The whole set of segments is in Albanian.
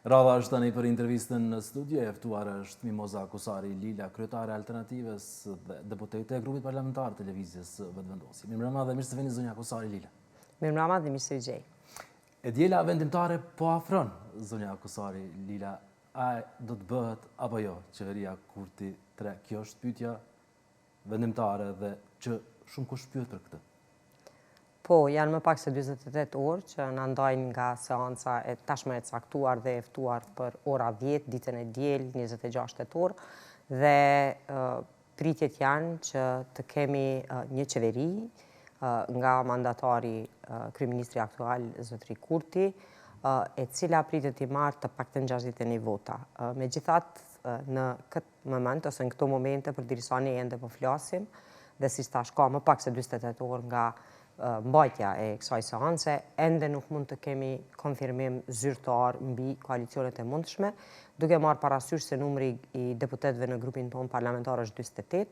Radha është tani për intervistën në studio, e ftuar është Mimoza Kusari Lila, kryetare Alternatives dhe deputete e grupit parlamentar televizjes Vetëvendosje. Mirëmbrëma dhe mirë se vini zonja Kusari Lila. Mirëmbrëma dhe mirë se gjej. E djela vendimtare po afron zonja Kusari Lila, a do të bëhet apo jo qeveria Kurti 3? Kjo është pyetja vendimtare dhe që shumë kush pyet për këtë. Po, janë më pak se 48 orë që në ndajnë nga seanca e tashme e caktuar dhe eftuar për ora 10, ditën e diel, 26 shtator, dhe pritjet janë që të kemi një qeveri nga mandatari kryeministri aktual, zotëri Kurti, e cila pritet i marrë të paktën 61 vota. Megjithatë, në këtë moment, ose në këto momente, për dirisani ende po flasim, dhe si thash ka më pak se 48 orë nga mbajtja e kësaj seance, ende nuk mund të kemi konfirmim zyrtar mbi koalicionet e mundshme, duke marrë parasysh se numri i deputetëve në grupin tonë parlamentar është 28.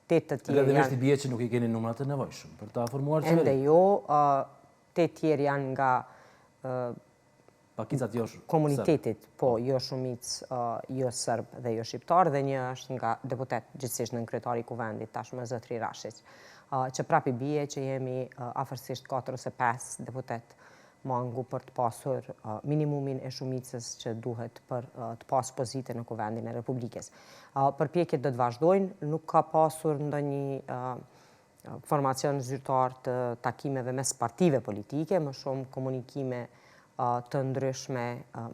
Dhe i bie që nuk i keni numrat e nevojshëm për ta formuar qeveri. Ende jo, 8 tjerë janë nga pakicat jo komunitetit, po jo shumic, jo serb dhe jo shqiptar, dhe një është nga deputet gjithsesi në kryetari i kuvendit, tashmë zotëri Rashić, që prapi bie që jemi afërsisht 4 ose 5 deputet mangu për të pasur minimumin e shumicës që duhet për të pas pozite në kuvendin e Republikës. Përpjekjet do të vazhdojnë, nuk ka pasur ndonjë formacion zyrtar të takimeve mes partive politike, më shumë komunikime të ndryshme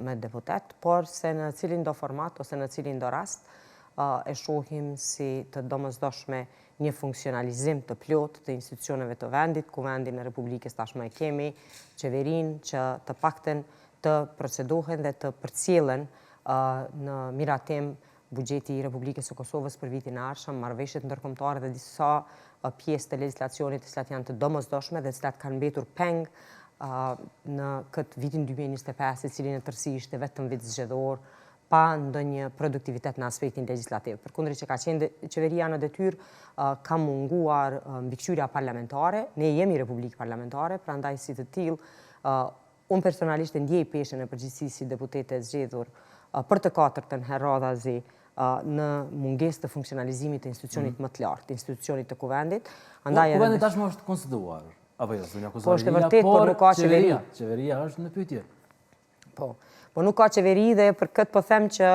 me deputet, por se në cilin do format ose në cilin do rast e shohim si të domosdoshme një funksionalizim të plot të institucioneve të vendit, ku vendin e Republikës tashmë e kemi, qeverin që të paktën të procedohen dhe të përcjellen në miratim buxheti i Republikës së Kosovës për vitin e ardhshëm, marrëveshjet ndërkombëtare dhe disa pjesë të legjislacionit të cilat janë të domosdoshme dhe të cilat kanë mbetur peng në këtë vitin 2025, i cili në tërësi ishte vetëm vit zgjedhor, pa ndonjë produktivitet në aspektin legjislativ. Përkundër që ka qenë qeveria në detyrë, ka munguar mbikëqyrja parlamentare, ne jemi republikë parlamentare, prandaj si të tillë, unë personalisht e ndjej peshën e përgjegjësisë si deputete e zgjedhur për të katërtën herë radhazi në mungesë të funksionalizimit të institucionit më të lartë, institucionit të kuvendit. Kuvendi tashmë është konstituar, apo jo, zonja Kusari Lila, po është vërtet, por nuk ka qeveri. Qeveria është në pyetje. Po nuk ka qeveri dhe për këtë po them që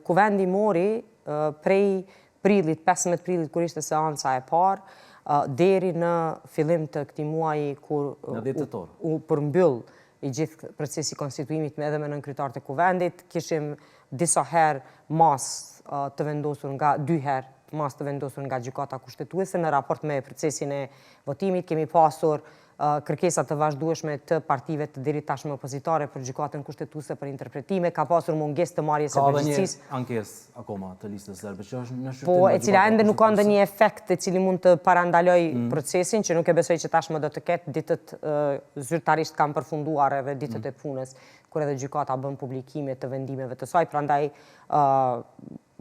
kuvendi mori prej prillit, 15 prillit, kur ishte seanca e parë, deri në fillim të këtij muaji kur u përmbyll i gjithë procesi konstituimit edhe me nënkryetar të kuvendit, kishim disa herë mas të vendosur nga 2 herë mas të vendosur nga gjykata kushtetuese në raport me procesin e votimit. Kemi pasur kërkesa të vazhdueshme të partive të deri tashmë opozitare për gjykatën kushtetuese për interpretime, ka pasur mungesë të marrjes së përgjegjësisë. Ka një ankesë akoma të listës serbe që është në shqyrtim. Po, e cila ende nuk ka ndonjë efekt e cili mund të parandaloj procesin, që nuk e besoj që tashmë do të ketë. Ditët zyrtarisht kanë përfunduar edhe ditët e punës, kur edhe gjykata bën publikime të vendimeve të saj, prandaj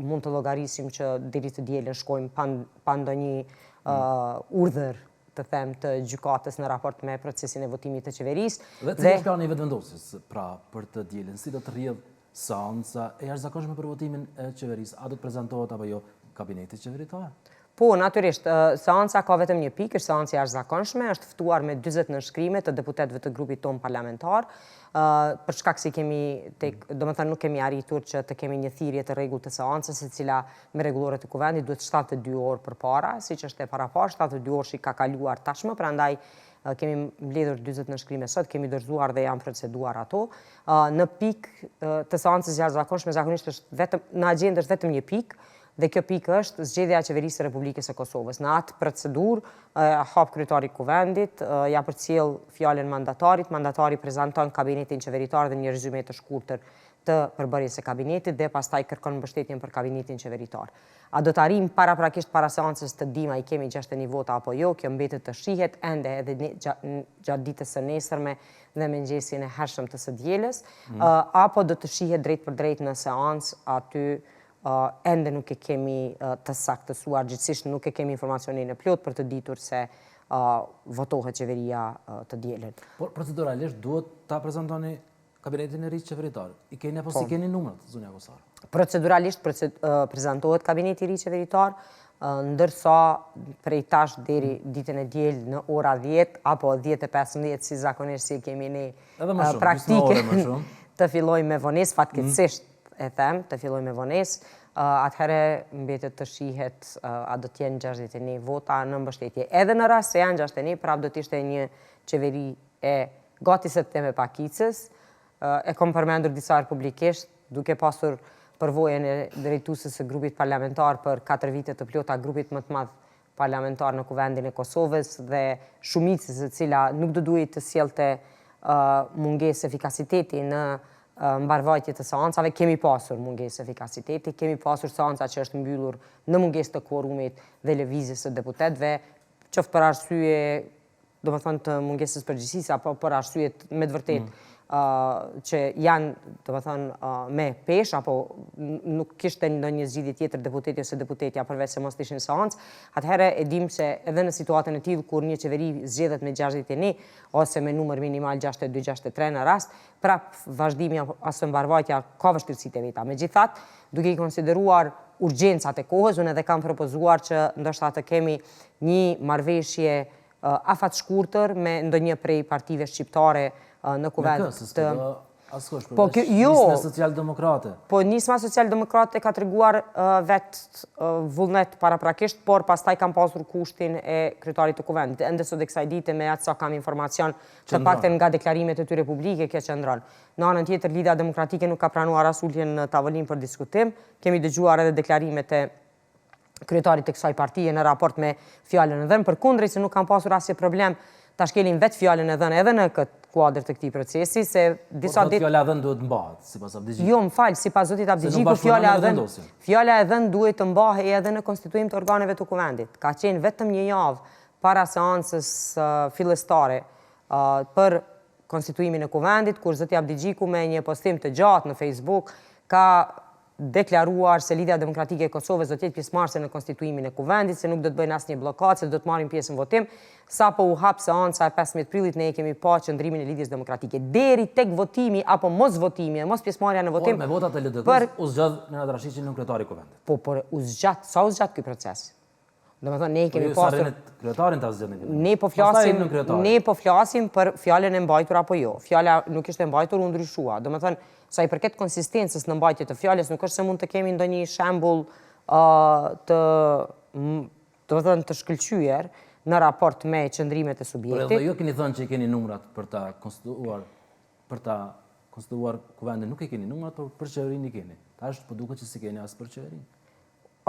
mund të llogarisim që deri të dielën shkojmë pa ndonjë urdhër të them të gjykatës në raport me procesin e votimit të qeverisë. Dhe cili është plani i vetëvendosjes pra për të dielën? Si do të rrjedh seanca e jashtëzakonshme për votimin e qeverisë? A do të prezantohet apo jo kabineti qeveritar? Po, natyrisht, seanca ka vetëm një pikë, është seanca e jashtëzakonshme, është ftuar me 40 nënshkrime të deputetëve të grupit tonë parlamentar, për shkak se domethënë nuk kemi arritur që të kemi një thirrje të rregullt të seancës, e cila me rregullore të kuvendit duhet 72 orë përpara, siç është e paraparë, 72 orë që ka kaluar tashmë, prandaj kemi mbledhur 40 nënshkrime sot, kemi dorëzuar dhe janë proceduar ato. Në pikë të seancës jashtëzakonshme zakonisht është vetëm në agjendë është vetëm një pikë, dhe kjo pikë është zgjedhja e qeverisë së Republikës së Kosovës. Në atë procedurë hap kryetari i kuvendit, ja përcjell fjalën mandatarit, mandatari prezanton kabinetin qeveritar dhe një rezume të shkurtër të përbërjes së kabinetit dhe pastaj kërkon mbështetjen për kabinetin qeveritar. A do të arrijmë paraprakisht para seancës të dimë i kemi 61 vota apo jo, kjo mbetet të shihet ende edhe gjatë ditës së nesërme dhe mëngjesin e hershëm të së dielës, apo do të shihet drejt për drejt në seancë aty ende nuk e kemi të saktësuar, gjithsesi nuk e kemi informacionin e plot për të ditur se votohet qeveria të dielën. Por proceduralisht duhet ta prezantoni kabinetin e ri qeveritar. I keni apo si keni numrat, zonja Kosar? Proceduralisht prezentohet kabineti i ri qeveritar, ndërsa prej tash deri ditën e diel në ora 10 apo 10:15 si zakonisht si kemi ne praktike të filloj me vonesë, fatkeqësisht e them, të filloj me vonesë, atëherë mbetet të shihet a do të jenë 61 vota në mbështetje. Edhe në rast se janë 61, prapë do të ishte një qeveri e gati se të teme pakicës, e kom përmendur disa publikisht, duke pasur përvojën e drejtuesës së grupit parlamentar për 4 vite të plota, grupit më të madh parlamentar në kuvendin e Kosovës dhe shumicës e cila nuk do duhet të sjellte mungesë efikasiteti në mbarvajtje të seancave. Kemi pasur mungesë efikasiteti, kemi pasur seanca që është mbyllur në mungesë të kvorumit dhe lëvizjes së deputetëve, qoftë për arsye, domethënë të mungesës përgjegjësisë apo për arsye me të vërtetë që janë, domethënë, me peshë apo nuk kishte ndonjë zgjidhje tjetër deputeti ose deputetja përveç se mos të ishin seancë, atëherë e dim se edhe në situatën e tillë kur një qeveri zgjedhet me 61 ose me numër minimal 62-63 në rast, prap vazhdimi ose mbarvajtja ka vështirësitë e veta. Megjithatë, duke i konsideruar urgjencat e kohës, unë edhe kam propozuar që ndoshta të kemi një marrëveshje afat shkurtër me ndonjë prej partive shqiptare në kuvend të... Po, nisma social-demokrate. Po, nisma social-demokrate ka treguar vetë vullnet paraprakisht, por pastaj kam pasur kushtin e kryetarit të kuvendit. Ende sot e kësaj dite me atë sa kam informacion të pakten nga deklarimet e tyre publike kjo qëndron. Në anën tjetër, Lidha Demokratike nuk ka pranuar as uljen në tavolinë për diskutim. Kemi dëgjuar edhe deklarimet e kryetarit të kësaj partie në raport me fjalën e dhënë. Përkundrejt se nuk kam pasur asnjë problem ta shkelim vetë fjalën e dhënë edhe në këtë kuadër të këtij procesi, se disa ditë... Fjala e dhënë duhet mbahet, sipas Abdigjiku. Jo, më falë, sipas zotit Abdigjiku, fjala e dhënë duhet të mbahet edhe në konstituim të organeve të kuvendit. Ka qenë vetëm një javë para seancës fillestare për konstituimin e kuvendit, kur zoti Abdigjiku me një postim të gjatë në Facebook ka deklaruar se Lidhja Demokratike e Kosovës do të jetë pjesëmarrëse në konstituimin e kuvendit, se nuk do të bëjnë asnjë bllokadë, se do të marrin pjesë në votim. Sapo u hap seanca e 15 prillit, ne kemi pa qëndrimin e Lidhjes Demokratike. Deri tek votimi apo mos votimi, mos pjesëmarrja në votim. Por me votat e LDK-s u zgjodh Nenad Rashiqi në kryetari i kuvendit. Po, por u zgjat, sa u zgjat ky proces? Domethënë ne kemi pasur kryetarin ta zgjedhin. Ne po flasim për fjalën e mbajtur apo jo. Fjala nuk ishte mbajtur, u ndryshua. Domethënë sa i përket konsistencës në mbajtje të fjalës, nuk është se mund të kemi ndonjë shembull të shkëlqyer në raport me qëndrimet e subjektit. Por edhe jo keni thënë që i keni numrat për ta konstituuar kuvendin, nuk i keni numrat, por për qeverinë i keni. Tash po duket që si keni as për qeverinë.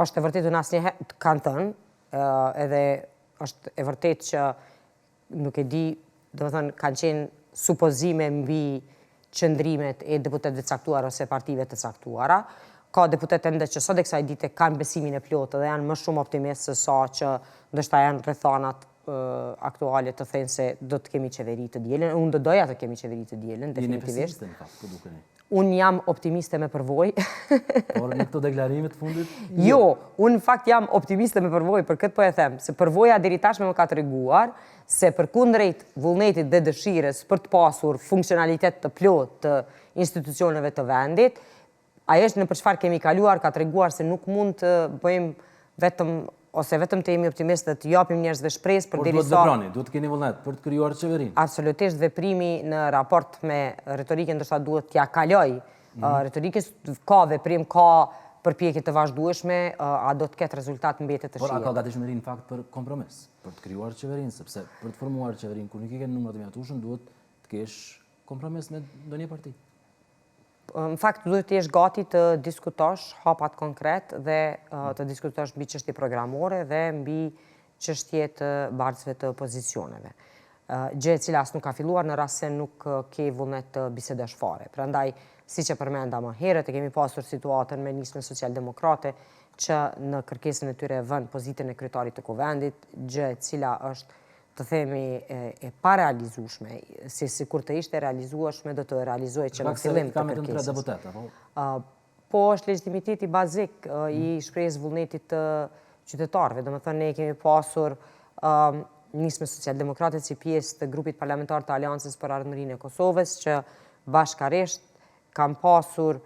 Është e vërtetë unë asnjëherë kanë thënë, edhe është e vërtetë që nuk e di, domethënë kanë qenë supozime mbi qëndrimet e deputetëve të caktuar ose partive të caktuara. Ka deputetë ende që sot e kësaj dite kanë besimin e plotë dhe janë më shumë optimistë se sa që ndoshta janë rrethanat aktuale të thënë se do të kemi qeveri të dielën. Unë do doja të kemi qeveri të dielën, definitivisht. Jeni pesimiste në fakt, po dukeni. Unë jam optimiste me përvojë. Por në këto deklarimet fundit? Jo, unë në fakt jam optimiste me përvojë, për këtë po e them, se përvoja deri tashme më ka treguar se përkundrejt vullnetit dhe dëshirës për të pasur funksionalitet të plotë të institucioneve të vendit, ajo është në për çfarë kemi kaluar ka treguar se nuk mund të bëjmë vetëm të jemi optimistë dhe të japim njerëzve shpresë për derisa... Por duhet veproni, duhet keni vullnet për të krijuar qeverinë. Absolutisht, veprimi në raport me retorikën ndoshta duhet t'ja kaloj. Retorikës ka veprim, ka përpjekje të vazhdueshme, a do të ketë rezultat mbetet të shihet. Por a ka gatishmëri në fakt për kompromis, për të krijuar qeverinë, sepse për të formuar qeverinë kur nuk i ke numrat e mjaftueshëm duhet të kesh kompromis me ndonjë parti. Në fakt, duhet të jesh gati të diskutosh hapat konkret dhe të diskutosh mbi çështje programore dhe mbi çështje të bartësve të opozicioneve. Gjë e cila as nuk ka filluar në rast se nuk ke vullnet të bisedosh fare. Prandaj, siç e përmenda më herët, e kemi pasur situatën me nismën socialdemokrate që në kërkesën e tyre vënë pozitën e kryetarit të kuvendit, gjë e cila është të themi e parealizueshme, si kur të ishte realizueshme do të realizohet që në fillim të kërkesës. Po është legitimiteti bazik i shprehjes vullnetit të qytetarëve. Domethënë ne kemi pasur nismën socialdemokrate si pjesë të grupit parlamentar të Aleancës për Ardhmërinë e Kosovës që bashkarisht kam pasur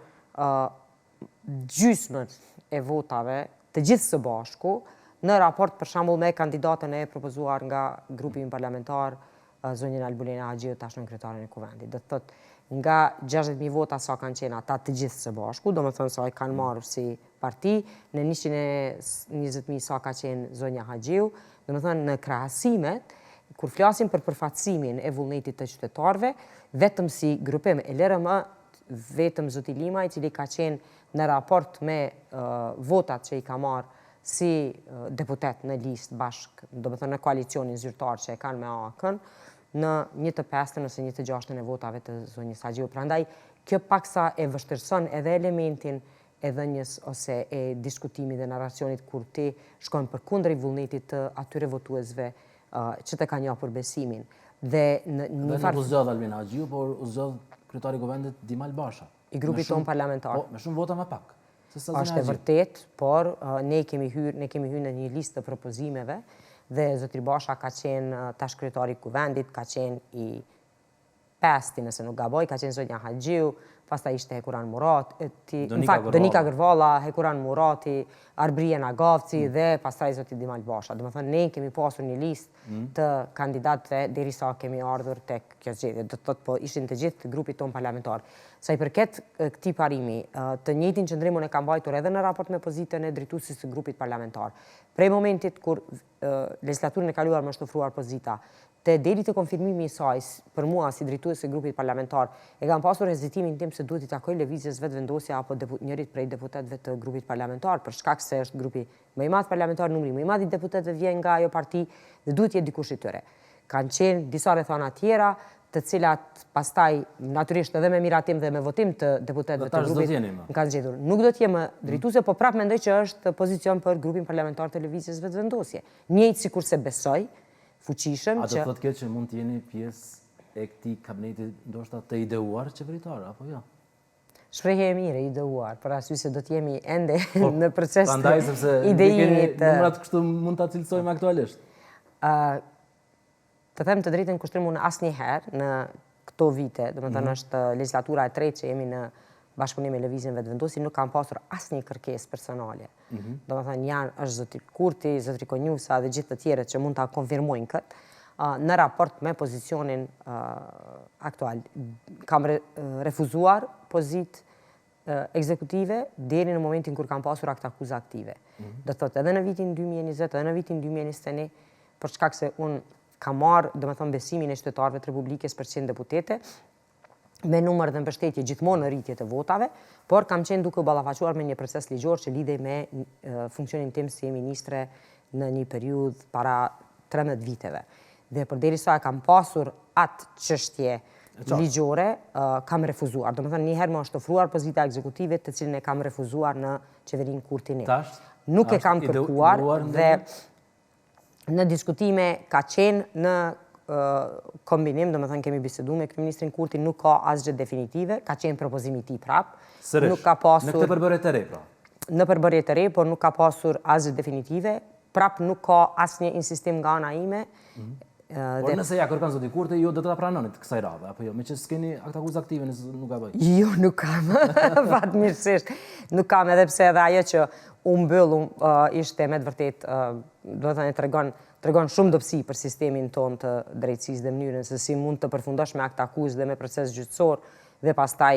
gjysmën e votave të gjithë së bashku në raport për shembull me kandidatën e propozuar nga grupi parlamentar zonjën Albulena Haxhiu tash në kryetarin e kuvendit. Do të thotë nga 60.000 vota sa kanë qenë ata të gjithë së bashku, domethënë sa i kanë marrë si parti, në 120.000 sa ka qenë zonja Haxhiu, domethënë në krahasimet kur flasim për përfaqësimin e vullnetit të qytetarëve, vetëm si grupim e LRM, vetëm zoti Lima i cili ka qenë në raport me votat që i ka marrë si deputet në listë bashkë, domethënë në koalicionin zyrtar që e kanë me AK-n, në 1/5 ose 1/6 e votave të zonjës Haxhiu. Prandaj, kjo paksa e vështirëson edhe elementin e dhënjes ose e diskutimit dhe narracionit kur ti shkon përkundër i vullnetit të atyre votuesve që të kanë japur besimin. Dhe nuk u zgjodh Albulena Haxhiu, por u zgjodh kryetari i kuvendit Dimal Basha. I grupit ton parlamentar. Po, me shumë vota më pak. Është e vërtet, por ne kemi hyrë në një listë të propozimeve dhe zotri Basha ka qenë tash kryetari i kuvendit, ka qenë i pesti nëse nuk gaboj, ka qenë zonja Haxhiu, pastaj ishte Hekuran Murati, Donika Gërvalla, Hekuran Murati, Arbria Nagavci dhe pastaj zoti Dimal Basha. Domethënë ne kemi pasur një listë të kandidatëve derisa kemi ardhur tek kjo zgjedhje. Do të thotë po ishin të gjithë grupit ton parlamentar. Sa i përket këtij parimi, të njëjtin qëndrim unë e kam mbajtur edhe në raport me pozitën e drejtuesit të grupit parlamentar. Prej momentit kur legislaturën e kaluar më është ofruar pozita, te deri të konfirmimi i saj për mua si drejtues e grupit parlamentar, e kam pasur hezitimin tim se duhet i takoj lëvizjes vetëvendosja apo njërit prej deputetëve të grupit parlamentar, për shkak se është grupi më i madh parlamentar, numri më i madh i deputetëve vjen nga ajo parti dhe duhet jetë dikush i tyre. Kanë qenë disa rrethana tjera, të cilat pastaj natyrisht edhe me miratim dhe me votim të deputetëve të grupit kanë zgjedhur. Nuk do të jem drejtuese, po prapë mendoj që është pozicion për grupin parlamentar të lëvizjes vetëvendosje. Njëjtë sikurse besoj fuqishëm që... A do thotë kjo që mund të jeni pjesë e këtij kabineti ndoshta të ideuar qeveritar, apo jo? Shprehje e mirë, ideuar, për arsye se do të jemi ende në proces të prandaj sepse idejimit. Numrat kështu mund ta cilësojmë aktualisht. Të them të drejtën, kushtrim unë asnjëherë në këto vite, domethënë është legjislatura e tretë që jemi në bashkëpunim me lëvizjen vetëvendosje, nuk kam pasur asnjë kërkesë personale. Domethënë është zoti Kurti, zotri Konjusa dhe gjithë të tjerët që mund ta konfirmojnë këtë në raport me pozicionin aktual. Kam refuzuar pozitë ekzekutive deri në momentin kur kam pasur akt akuza aktive. Do thotë edhe në vitin 2020, edhe në vitin 2021, për shkak se unë kam marrë, domethënë, besimin e qytetarëve të Republikës për 100 deputete, me numër dhe mbështetje gjithmonë në rritje të votave, por kam qenë duke u ballafaquar me një proces ligjor që lidhej me funksionin tim si ministre në një periudhë para 13 viteve. Dhe përderisa kam pasur atë çështje ligjore, kam refuzuar. Domethënë një herë më është ofruar pozita ekzekutive, të cilën e kam refuzuar në qeverinë Kurti 1. Nuk e kam kërkuar dhe në diskutime ka qenë në kombinim, domethënë kemi biseduar me kryeministrin Kurti, nuk ka asgjë definitive, ka qenë propozimi i tij prap. Nuk ka pasur në këtë përbërje të re, pra. Në përbërje të re, por nuk ka pasur asgjë definitive, prap nuk ka asnjë insistim nga ana ime. Por nëse ja kërkon zoti Kurti, ju do të ta pranonit kësaj radhe, apo jo? Meqenëse s'keni akt akuzë aktive, nëse nuk ka bëj. Jo, nuk kam. Fatmirësisht, nuk kam, edhe pse edhe ajo që u mbyll ishte me të vërtetë, do të thënë tregon shumë dobësi për sistemin ton të drejtësisë dhe mënyrën se si mund të përfundosh me akt akuzë dhe me proces gjyqësor dhe pastaj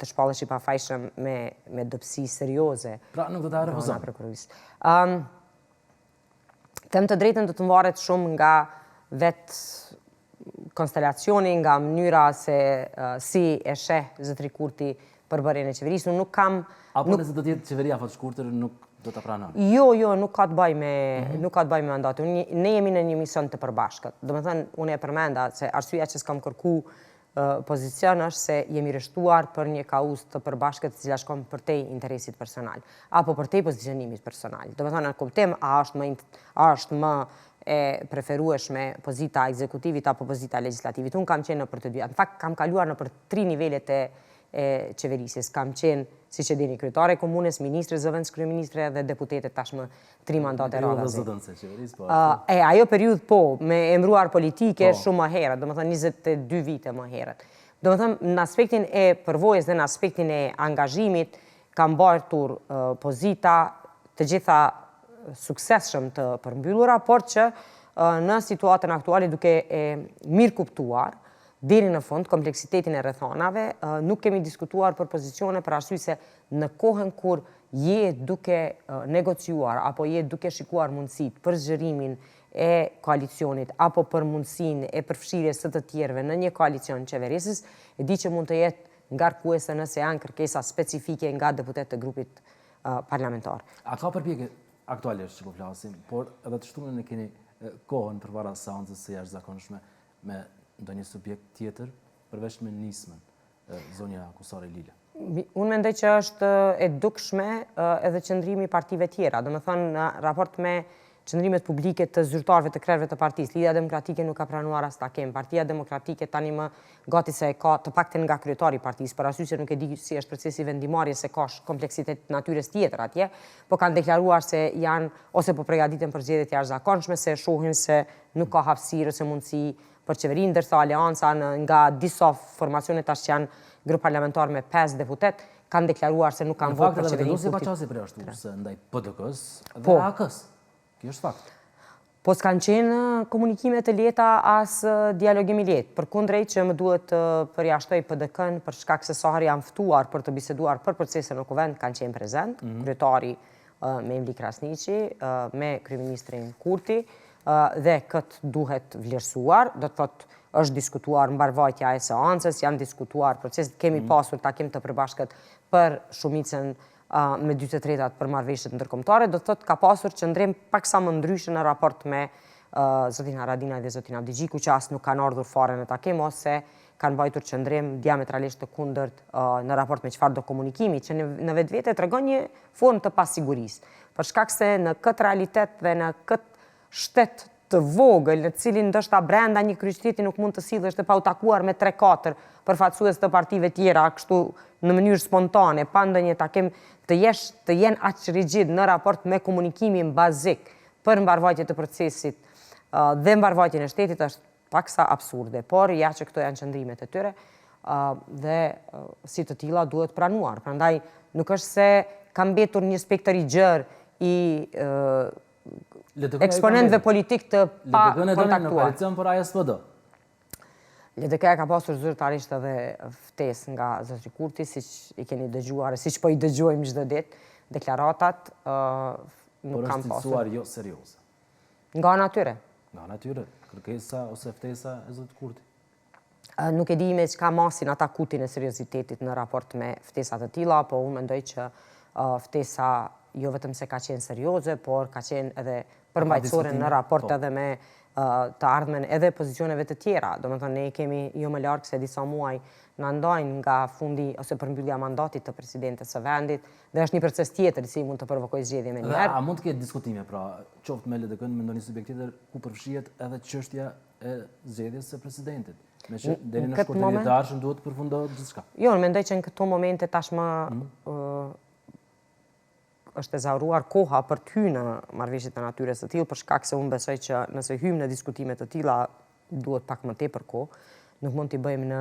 të shpallesh i pafajshëm me dobësi serioze. Pra nuk do ta refuzon. Them të drejtën, do të varet shumë nga vetë konstelacioni, nga mënyra se si e sheh zotri Kurti përbërjen e qeverisë. Nuk kam... Apo nëse do të jetë qeveria fat shkurtër, nuk do ta pranon? Jo, nuk ka të bëjë me mandatin. Ne jemi në një mision të përbashkët. Domethënë, unë e përmenda se arsyeja që s'kam kërku pozicion është se jemi rreshtuar për një kauzë të përbashkët e cila shkon përtej interesit personal apo përtej pozicionimit personal. Domethënë, në kuptim a është më e preferueshme pozita ekzekutivit apo pozita legjislativit. Unë kam qenë në për të dyja. Në fakt, kam kaluar në për 3 nivelet e qeverisjes. Kam qenë, siç e dini, kryetare e komunës, ministre, zëvendës kryeministre dhe deputete tashmë 3 mandate radhazi. Ajo periudhë po, me emëruar politike shumë më herët, domethënë 22 vite më herët. Do më thëmë, në aspektin e përvojës dhe në aspektin e angazhimit, kam bartur pozita të gjitha suksesshëm të përmbyllura, por që në situatën aktuale duke e mirë kuptuar, deri në fund, kompleksitetin e rrethonave, nuk kemi diskutuar për pozicione për arsye se në kohën kur je duke negociuar apo je duke shikuar mundësit për zgjerimin e koalicionit apo për mundësinë e përfshirjes së të tjerëve në një koalicion qeverisës, e di që mund të jetë ngarkuese nëse janë kërkesa specifike nga deputet të grupit parlamentar. A ka përpjekje aktualisht që po flasim, por edhe të shtunën e keni kohën përpara seancës së jashtëzakonshme me ndonjë subjekt tjetër përveç me nismën, zonja Kusari Lila? Unë mendoj që është e dukshme edhe qëndrimi partive tjera. Do me thënë, në raport me qëndrimet publike të zyrtarëve të krerëve të partisë, Lidia Demokratike nuk ka pranuar as ta kemë. Partia Demokratike tani më gati se e ka të pakten nga kryetari i partisë, për arsye se nuk e di si është procesi vendimarrjes, se ka kompleksitet natyrës tjetër atje, po kanë deklaruar se janë ose po përgatiten për zgjedhje të jashtëzakonshme, se shohin se nuk ka hapësirë ose mundësi për qeverinë, ndërsa Aleanca nga disa formacione tash që janë grup parlamentar me 5 deputet, kanë deklaruar se nuk kanë votë për qeverinë. Në fakt, edhe Vendosi pa përjashtuar se ndaj PDK-s dhe AK-s. Kjo është fakt. Po s'kanë qenë komunikime të lehta as dialogim i lehtë. Përkundrejt që më duhet të përjashtoj PDK-n për shkak se sa herë janë ftuar për të biseduar për procesin në kuvend, kanë qenë prezent, kryetari me Emli Krasniqi, me kryeministrin Kurti, dhe këtë duhet vlerësuar, do të thotë është diskutuar mbarvajtja e seancës, janë diskutuar proceset, kemi pasur takim të përbashkët për shumicën me 2/3 për marrëveshjet ndërkombëtare, do të thotë ka pasur qëndrim paksa më ndryshe në raport me zotin Haradinaj dhe zotin Abdigjiku, që as nuk kanë ardhur fare në takim, ose kanë mbajtur qëndrim diametralisht të kundërt në raport me çfarë do komunikimi, që në vetvete tregon një formë të pasigurisë. Për shkak se në këtë realitet dhe në këtë shtet të vogël, në cilin ndoshta brenda një kryeqyteti nuk mund të sillesh të pa u takuar me 3-4 përfaqësues të partive tjera, kështu në mënyrë spontane, pa ndonjë takim, të jenë aq rigjid në raport me komunikimin bazik për mbarvajtje të procesit dhe mbarvajtjen e shtetit është paksa absurde, por ja që këto janë qëndrimet e tyre dhe si të tilla duhet pranuar. Prandaj nuk është se ka mbetur një spektër i gjerë i eksponentëve politik të pa kontaktuar. Në koalicion për ASPD. LDK ka pasur zyrtarisht edhe ftesë nga zotri Kurti, siç i keni dëgjuar, siç po i dëgjojmë çdo ditë, deklaratat nuk kanë pasur. Por është cilësuar jo serioze. Nga natyre. Nga natyre, kërkesa ose ftesa e zotit Kurti. Nuk e di me çka masin ata kutin e seriozitetit në raport me ftesat të tilla, po unë mendoj që ftesa jo vetëm se ka qenë serioze, por ka qenë edhe përmbajtësore në raport edhe me të ardhmen edhe pozicioneve të tjera. Do me thënë, ne kemi jo më larg se disa muaj në ndajnë nga fundi ose përmbyllja mandatit të presidentes së vendit, dhe është një proces tjetër si mund të provokojë zgjedhje me njëherë. A mund të ketë diskutime, pra, qoftë me LDK-n, me ndonjë subjekt tjetër, ku përfshihet edhe çështja e zgjedhjes së presidentit? Me që deri në shkurtimin e darshëm duhet të përfundohet gjithçka. Jo, unë mendoj që në këto momente tashmë është ezauruar koha për të hyrë në marrëveshjet e natyrës së tillë, për shkak se unë besoj që nëse hyjmë në diskutime të tilla duhet pak më tepër kohë. Nuk mund t'i bëjmë në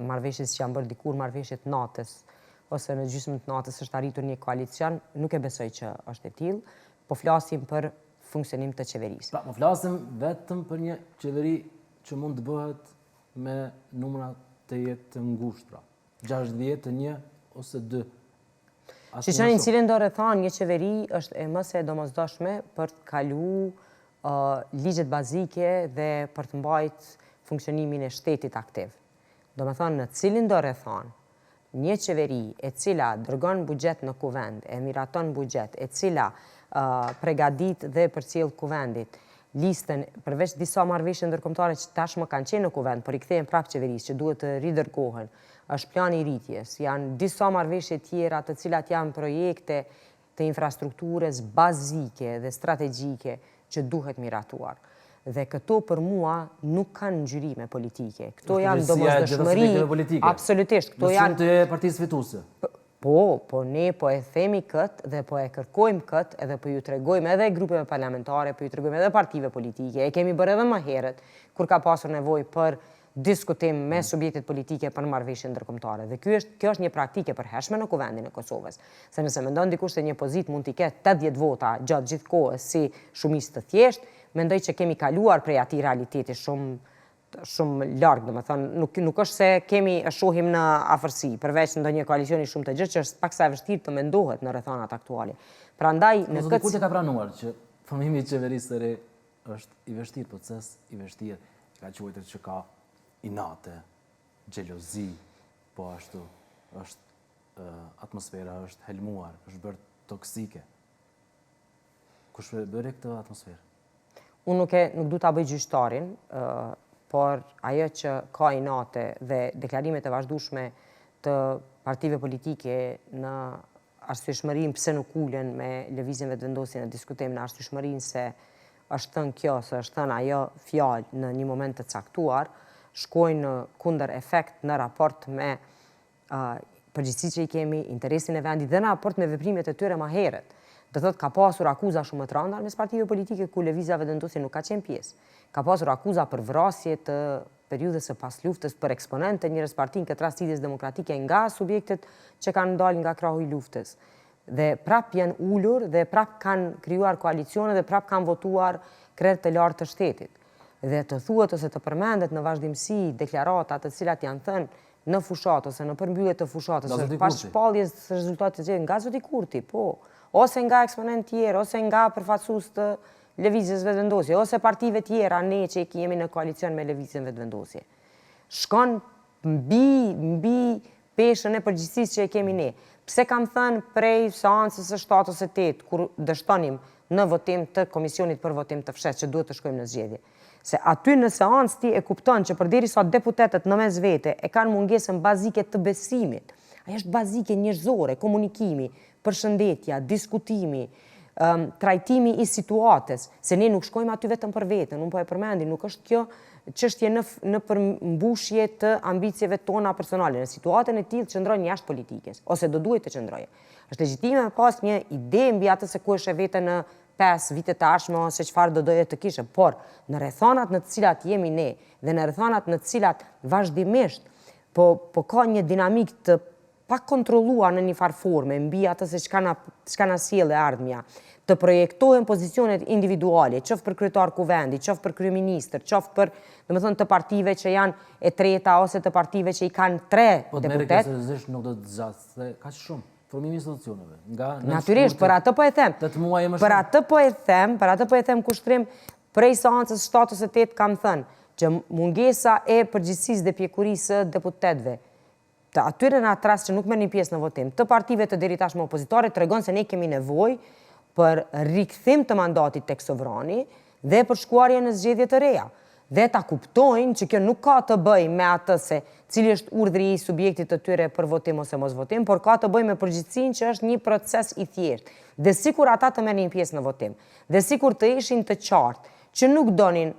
marrëveshjet që janë bërë dikur marrëveshjet natës, ose në gjysmën të natës është arritur një koalicion, nuk e besoj që është e tillë, po flasim për funksionim të qeverisë. Pra, po flasim vetëm për një qeveri që mund të bëhet me numra të jetë të ngushtë, pra. 60 të 1 ose 2. Që që një cilin do rrethan një qeveri është e mëse domosdoshme për të kalu ligjet bazike dhe për të mbajt funksionimin e shtetit aktiv. Do me thonë, në cilin do rrethan një qeveri e cila dërgon bugjet në kuvend, e miraton bugjet, e cila pregadit dhe përcjell kuvendit, listën përveç disa marrëveshje ndërkombëtare që tashmë kanë qenë në kuvend, por i kthehen prapë qeverisë që duhet të ridërgohen, është plani i rritjes, janë disa marrëveshje tjera të cilat janë projekte të infrastrukturës bazike dhe strategjike që duhet miratuar. Dhe këto për mua nuk kanë ngjyrime politike. Këto janë domosdoshmëri, absolutisht. Këto janë të partisë fituese. Po ne po e themi këtë dhe po e kërkojmë këtë edhe po ju tregojmë edhe grupeve parlamentare, po ju tregojmë edhe partive politike. E kemi bërë edhe më herët, kur ka pasur nevojë për diskutim me subjektet politike për marrëveshje ndërkombëtare. Dhe kjo është një praktike përhershme në kuvendin e Kosovës. Se nëse mendon dikush se një pozitë mund t'i ketë 80 vota gjatë gjithë kohës si shumicë të thjeshtë, mendoj që kemi kaluar prej atij realiteti shumë larg, domethënë nuk është se e shohim në afërsi, përveç ndonjë koalicioni shumë të gjatë që është paksa e vështirë të mendohet në rrethanat aktuale. Prandaj në këtë kur ka pranuar që formimi i qeverisë së re është i vështirë, proces i vështirë, ka quajtur që ka inate, xhelozi, po ashtu është atmosfera është helmuar, është bërë toksike. Kush bëri këtë atmosferë? Unë nuk du ta bëj gjyqtarin, por ajo që ka inate dhe deklarimet e vazhdueshme të partive politike në arsyeshmërinë pse nuk ulen me lëvizjen vetëvendosje në diskutim, në arsyeshmërinë se është thënë kjo, se është thënë ajo fjalë në një moment të caktuar, shkojnë në kundër efekt në raport me përgjegjësinë që i kemi, interesin e vendit dhe në raport me veprimet e tyre më herët. Do thotë ka pasur akuza shumë të rënda mes partive politike ku lëvizja vetëvendosje nuk ka qenë pjesë. Ka pasur akuza për vrasje të periudhës së pas luftës për eksponentë të njërës parti, në këtë rast Lidhjes Demokratike, nga subjektet që kanë dalë nga krahu i luftës. Dhe prap janë ulur dhe prap kanë krijuar koalicione dhe prap kanë votuar krerë të lartë të shtetit. Dhe të thuhet ose të përmendet në vazhdimsi deklarata të cilat janë thënë në fushat ose në përmbyllje të fushatës, pas shpalljes së rezultatit të nga zoti Kurti, po, ose nga eksponent tjerë, ose nga përfaqësues të lëvizjes vetëvendosje, ose partive tjera ne që jemi në koalicion me lëvizjen vetëvendosje. Shkon mbi peshën e përgjegjësisë që e kemi ne. Pse kam thënë prej seancës së 7 ose 8, kur dështonim në votim të komisionit për votim të fshehtë që duhet të shkojmë në zgjedhje. Se aty në seancë ti e kupton që përderisa deputetët në mes vete e kanë mungesën bazike të besimit. Ajo është bazike njerëzore, komunikimi, përshëndetja, diskutimi, trajtimi i situatës, se ne nuk shkojmë aty vetëm për veten, unë po e përmendi, nuk është kjo çështje në përmbushje të ambicieve tona personale. Në situatën e tillë qëndron jashtë politikës, ose do duhet të qëndrojë. Është legjitime pas një ide mbi atë se ku është e vete në 5 vite të ardhshme ose çfarë do doje të kishe, por në rrethanat në të cilat jemi ne dhe në rrethanat në të cilat vazhdimisht po ka një dinamik të pa kontrolluar në një farë forme mbi atë se çka na sjell e ardhmja, të projektohen pozicionet individuale, qoftë për kryetar kuvendi, qoftë për kryeministër, qoftë për, domethënë, të partive që janë e treta ose të partive që i kanë 3 deputet. Po të merret seriozisht nuk do të zgjatë kaq shumë. Formimi i institucioneve. Natyrisht, për atë po e them. Për atë po e them kushtrim prej seancës 7 ose 8 kam thënë që mungesa e përgjegjësisë dhe pjekurisë së deputetëve të atyre në atë rast që nuk merrin pjesë në votim, të partive të deri tashmë opozitare tregon se ne kemi nevojë për rikthim të mandatit tek sovrani dhe për shkuarje në zgjedhje të reja. Dhe ta kuptojnë që kjo nuk ka të bëjë me atë se cili është urdhri i subjektit të tyre për votim ose mos votim, por ka të bëjë me përgjithësinë që është një proces i thjeshtë. Dhe sikur ata të merrin pjesë në votim, dhe sikur të ishin të qartë që nuk donin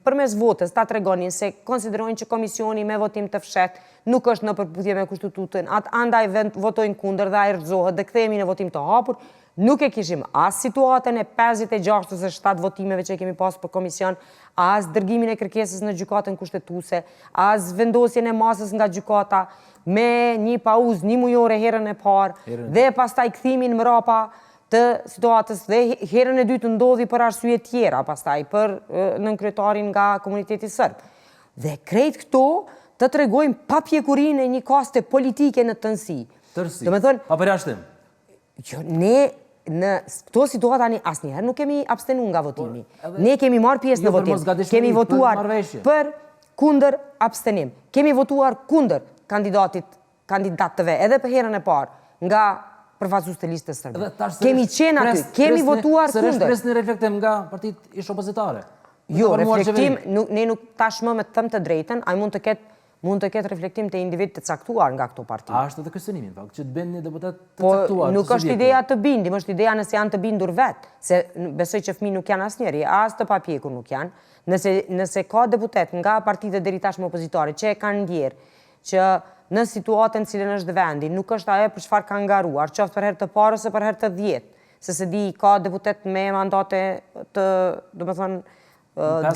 përmes votës ta tregonin se konsiderojnë që komisioni me votim të fshehtë nuk është në përputhje me kushtetutën, andaj votojnë kundër dhe ai rrëzohet dhe kthehemi në votim të hapur. Nuk e kishim as situatën e 56 ose 7 votimeve që kemi pasur për komision, as dërgimin e kërkesës në gjykatën kushtetuese, as vendosjen e masës nga gjykata me një pauzë 1 mujore herën e parë dhe pastaj kthimin mbrapa të situatës dhe herën e dytë ndodhi për arsye tjera, pastaj për nënkryetarin nga komuniteti serb. Dhe krejt këto të tregojmë papjekurinë e një kaste politike në tënësi. Tërsi, pa përjashtim. Ne në këto situata asnjëherë nuk kemi abstenuar nga votimi. Ne kemi marrë pjesë në votim. Kemi votuar për kundër abstenim. Kemi votuar kundër kandidatëve edhe për herën e parë nga përfaqësues të listës serbe. Kemi qenë aty, kemi votuar kundër. Sërresh presni reflektim nga partitë ish opozitare. Jo, reflektim, ne nuk tashmë me të them të drejtën, ai mund të ketë reflektim të individ të caktuar nga këto parti. A është edhe kwestionimi, në fakt, që të bëni një deputet të caktuar? Po, nuk është ideja të bindim, është ideja nëse janë të bindur vetë, se besoj që fëmijë nuk janë asnjëri, as të papjekur nuk janë. Nëse ka deputet nga partitë deri tashmë opozitare që e kanë ndjerë që në situatën cilën është vendi, nuk është ajo për çfarë kanë ngaruar, qoftë për herë të parë ose për herë të 10, se di ka deputet me mandate të, domethënë,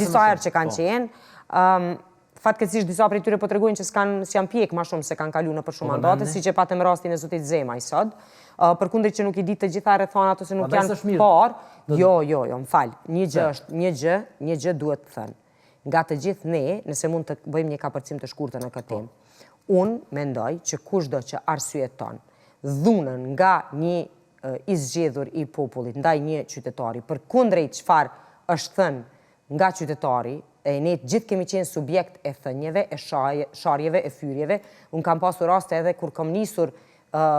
disa herë që kanë qenë. fatkeqësisht disa prej tyre po tregojnë që s'janë pjek më shumë se kanë kaluar në për shumë mandate, siç e patëm rastin e zotit Zemaj sot. Përkundër që nuk i di të gjitha rrethonat ose nuk janë parë. Jo, më fal. Një gjë duhet të thënë. Nga të gjithë ne, nëse mund të bëjmë një kapërcim të shkurtër në këtë temë, unë mendoj që kushdo që arsyeton dhunën nga një i zgjedhur i popullit ndaj një qytetari, përkundrejt çfarë është thënë nga qytetari, e ne gjithë kemi qenë subjekt e thënjeve, e sharjeve, e fyrjeve. Unë kam pasur raste edhe kur kam nisur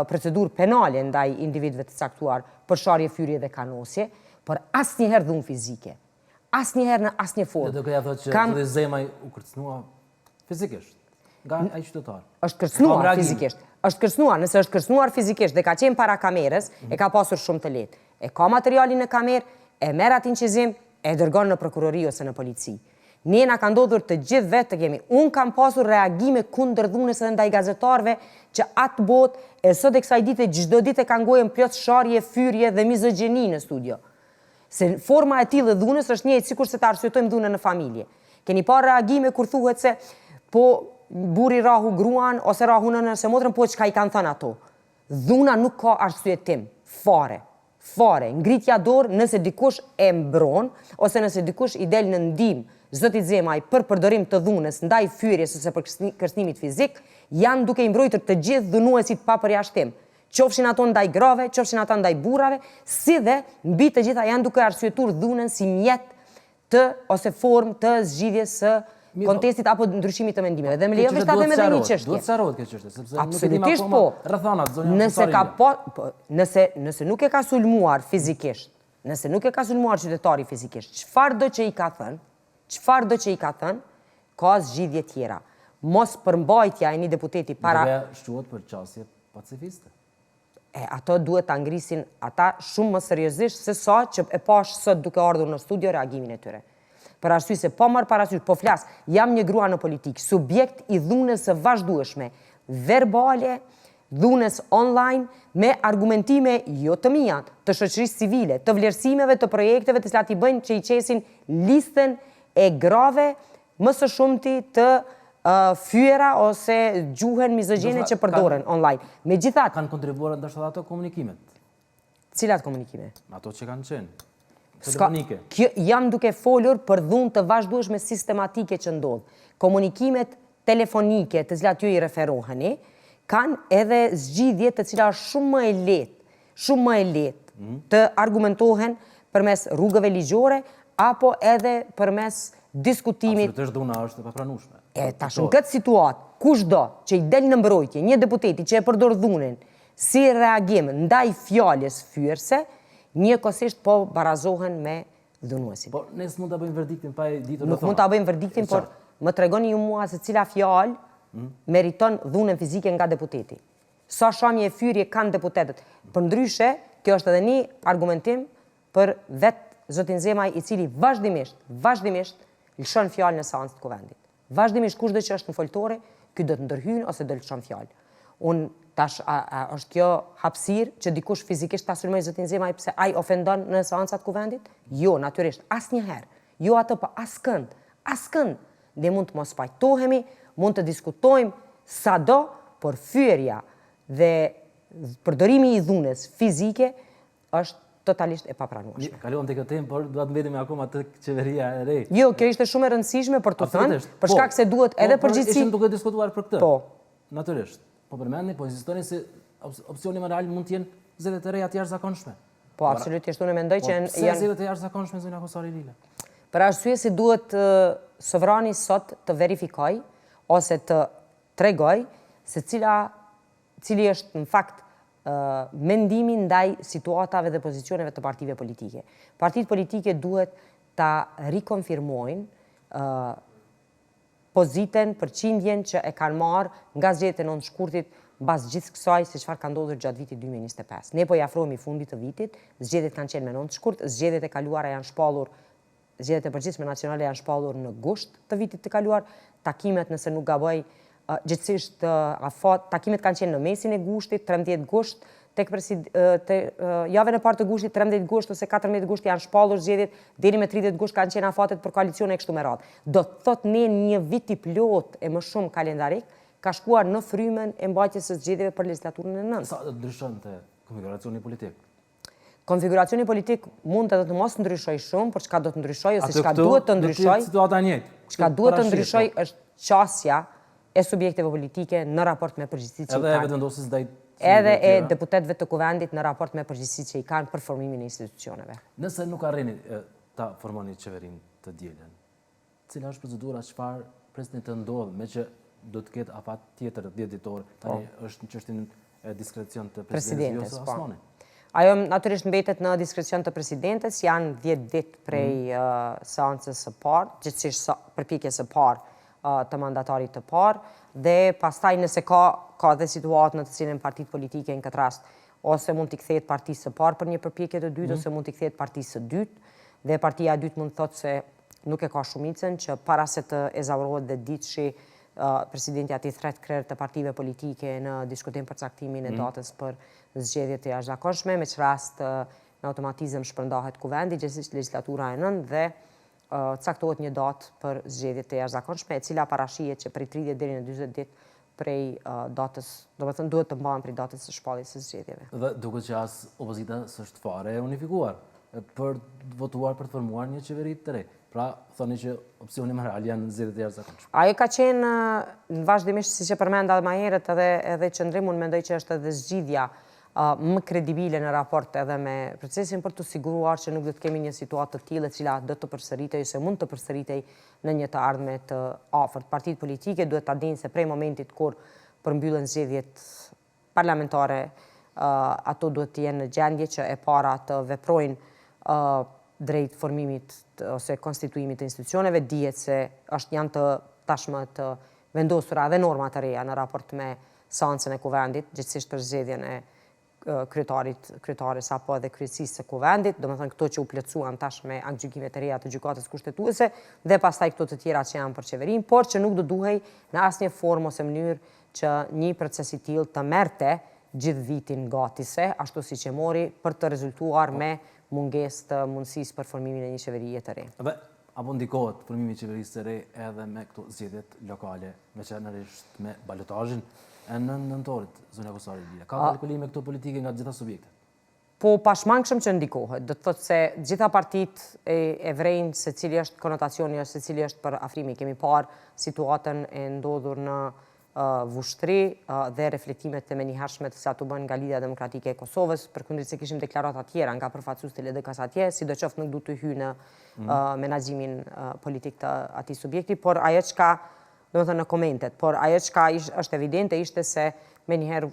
procedurë penale ndaj individëve të caktuar për sharje, fyrje dhe kanosje, por asnjëherë dhunë fizike. Asnjëherë në asnjë formë. Do doja thotë që zoti Zemaj u kërcënua fizikisht nga ai qytetar. Është kërcënuar fizikisht. Është kërcënuar, nëse është kërcënuar fizikisht dhe ka qenë para kamerës, e ka pasur shumë të lehtë. E ka materialin në kamerë, e merr atë incizim, e dërgon në prokurori ose në polici. Ne na ka ndodhur të gjithë vetë të kemi. Unë kam pasur reagime kundër dhunës edhe ndaj gazetarëve që atë botë e sot e kësaj dite çdo ditë kanë gojën plot sharje, fyrje dhe mizogjeni në studio. Se forma e tillë e dhunës është njëjtë sikur se ta arsyetojmë dhunën në familje. Keni parë reagime kur thuhet se po burri rahu gruan ose rahu nënën ose motrën, po çka i kanë thënë ato. Dhuna nuk ka arsyetim fare. Ngritja dorë nëse dikush e mbron ose nëse dikush i del në ndihmë zotit Zemaj për përdorim të dhunës ndaj fyrjes ose për kërcënimit fizik, janë duke i mbrojtur të gjithë dhunuesit pa përjashtim. Qofshin ato ndaj grave, qofshin ata ndaj burrave, si dhe mbi të gjitha janë duke arsyetuar dhunën si mjet të ose formë të zgjidhjes së kontestit apo ndryshimit të mendimeve. Dhe më lejoni ta them edhe një çështje. Duhet sqarohet kjo çështje, sepse absolutisht po. Rrethonat zonja. Nëse nuk e ka sulmuar fizikisht, nëse nuk e ka sulmuar qytetari fizikisht, çfarëdo që i ka thënë, ka zgjidhje tjera. Mos përmbajtja e një deputeti para... Doja shquhet për qasje pacifiste. Ato duhet ta ngrisin ata shumë më seriozisht se sa që e pash sot duke ardhur në studio reagimin e tyre. Për arsye se po marr parasysh, po flas, jam një grua në politikë, subjekt i dhunës së vazhdueshme, verbale, dhunës online, me argumentime jo të mia, të shoqërisë civile, të vlerësimeve, të projekteve të cilat i bëjnë që i qesin listën e grave më së shumti të fyera ose gjuhën mizogjene që përdoren online. Megjithatë, kanë kontribuar ndoshta ato komunikimet. Cilat komunikime? Ato që kanë qenë telefonike. Jam duke folur për dhunë të vazhdueshme sistematike që ndodh. Komunikimet telefonike të cilat ju i referoheni kanë edhe zgjidhje të cilat shumë më e lehtë të argumentohen përmes rrugëve ligjore apo edhe përmes diskutimit. Absolutisht dhuna është e papranueshme. Tash në këtë situatë, kushdo që i del në mbrojtje një deputeti që e përdor dhunën si reagim ndaj fjalës fyerse, njëkohësisht po barazohen me dhunuesin. Po ne s'mund ta bëjmë verdiktin pa e ditur. Nuk mund ta bëjmë verdiktin, por më tregoni ju mua se cila fjalë meriton dhunën fizike nga deputeti. Sa shamje e fyrje kanë deputetët. Përndryshe, kjo është edhe një argumentim për vetë zotin Zemaj, i cili vazhdimisht lëshon fjalë në seancë të kuvendit. Vazhdimisht kushdo që është në foltore, ky do të ndërhyjnë ose do të lëshon fjalë. Unë tash është kjo hapësirë që dikush fizikisht ta sulmoj zotin Zemaj pse ai ofendon në seancat kuvendit? Jo, natyrisht, asnjëherë. Jo atë pa askënd. Ne mund të mos pajtohemi, mund të diskutojmë sado, por fyerja dhe përdorimi i dhunës fizike është totalisht e papranueshme. Kaluam tek këtë temë, por do të mbetemi akoma tek qeveria e re. Jo, kjo ishte shumë e rëndësishme për të thënë, për shkak se duhet edhe përgjithësi. Ishim duke diskutuar për këtë. Po. Natyrisht. Po përmendni, po insistoni se opsioni më real mund të jenë zgjedhjet e reja të jashtëzakonshme. Po, absolutisht unë mendoj që janë zgjedhjet e jashtëzakonshme zonja Kosari Lila. Për arsye se duhet sovrani sot të verifikoj ose të tregoj se cili është në fakt mendimi ndaj situatave dhe pozicioneve të partive politike. Partitë politike duhet ta rikonfirmojnë pozitën, përqindjen që e kanë marrë nga zgjedhjet e 9 shkurtit mbas gjithë kësaj se çfarë ka ndodhur gjatë vitit 2025. Ne po i afrohemi fundit të vitit, zgjedhjet kanë qenë me 9 shkurt, zgjedhjet e kaluara janë shpallur, zgjedhjet e përgjithshme nacionale janë shpallur në gusht të vitit të kaluar, takimet nëse nuk gaboj gjithsesht takimet kanë qenë në mesin e gushtit, 13 gusht, javën e parë të gushtit, 13 gusht ose 14 gusht janë shpallur zgjedhjet, deri me 30 gusht kanë qenë afatet për koalicione e kështu me radhë. Do të thotë ne një vit i plot e më shumë kalendarik ka shkuar në frymën e mbajtjes së zgjedhjeve për legjislaturën e 9. Sa ndryshonte konfiguracioni politik? Konfiguracioni politik mund të mos ndryshoj shumë, por çka do të ndryshoj ose çka duhet të ndryshoj, situata e njëjtë. Çka duhet të ndryshoj është qasja e subjekteve politike në raport me përgjegjësitë që edhe e vetëvendosjes ndaj edhe e deputetëve të kuvendit në raport me përgjegjësitë që i kanë për formimin e institucioneve. Nëse nuk arrini ta formoni qeverinë të dielën, cila është procedura, çfarë presni të ndodhë, me që do të ketë afat tjetër 10 ditor, tani është në çështjen e diskrecion të presidentes ose Osmani? Ajo natyrisht mbetet në diskrecion të presidentes, janë 10 ditë prej seancës së parë, gjithsesi përpjekjes së parë të mandatarit të parë, dhe pastaj nëse ka dhe situatë në të cilën partitë politike në këtë rast, ose mund t'i kthehet partisë së parë për një përpjekje të dytë, ose mund t'i kthehet partisë së dytë, dhe partia e dytë mund të thotë se nuk e ka shumicën, që para se të ezaurohet dhe ditëshi presidenti ati thret krerë të partive politike në diskutim për caktimin e datës për zgjedhjet e jashtëzakonshme, me që rast në automatizëm shpërndahet kuvendi, gjithsesi legjislatura e 9 dhe caktohet një datë për zgjedhjet e jashtëzakonshme, e cila parashihet që prej 30 deri në 40 ditë prej datës, do të thënë duhet të mbahen prej datës së shpalljes së zgjedhjeve. Dhe duket që as opozita s'është fare e unifikuar për të votuar për të formuar një qeveri të re. Pra, thoni që opsioni më real janë zgjedhjet e jashtëzakonshme. Ajo ka qenë në vazhdimisht, siç e përmenda më herët, edhe qëndrim, unë mendoj që është edhe zgjidhja më kredibile në raport edhe me procesin për të siguruar që nuk do të kemi një situatë të tillë e cila do të përsëritej ose mund të përsëritej në një të ardhme të afërt. Partitë politike duhet ta dinë se prej momentit kur përmbyllen zgjedhjet parlamentare, ato duhet të jenë në gjendje që e para të veprojnë drejt formimit ose konstituimit të institucioneve, dihet se janë të tashmë të vendosura dhe norma të reja në raport me seancën e kuvendit, gjithsesi për zgjedhjen e kryetares apo edhe kryecisë së kuvendit, domethënë këto që u plotësuan tash me aktgjykimet e reja të gjykatës kushtetuese dhe pastaj këto të tjera që janë për qeverinë, por që nuk do duhej në asnjë formë ose mënyrë që një proces i tillë të merrte gjithë vitin gatise, ashtu siç e mori, për të rezultuar me mungesë të mundësisë për formimin e një qeverie të re. Dhe apo ndikohet formimi i qeverisë së re edhe me këto zgjedhjet lokale, veçanërisht me balotazhin e nëntorit, zonja Kusari Lila. Ka kalkulime këto politike nga të gjitha subjektet? Po pashmangshëm që ndikohet. Do të thotë se gjitha partitë e vrejnë se cili është konotacioni ose se cili është për afrimi. Kemi parë situatën e ndodhur në Vushtri dhe reflektimet e menjëhershme të sa të bën nga Lidhja Demokratike e Kosovës, përkundër se kishim deklarata tjera nga përfaqësues të LDK-s atje, sidoqoftë nuk du të hyj në menaxhimin politik të atij subjekti, por ajo çka, domethënë në komentet, por ajo çka është evidente ishte se menjëherë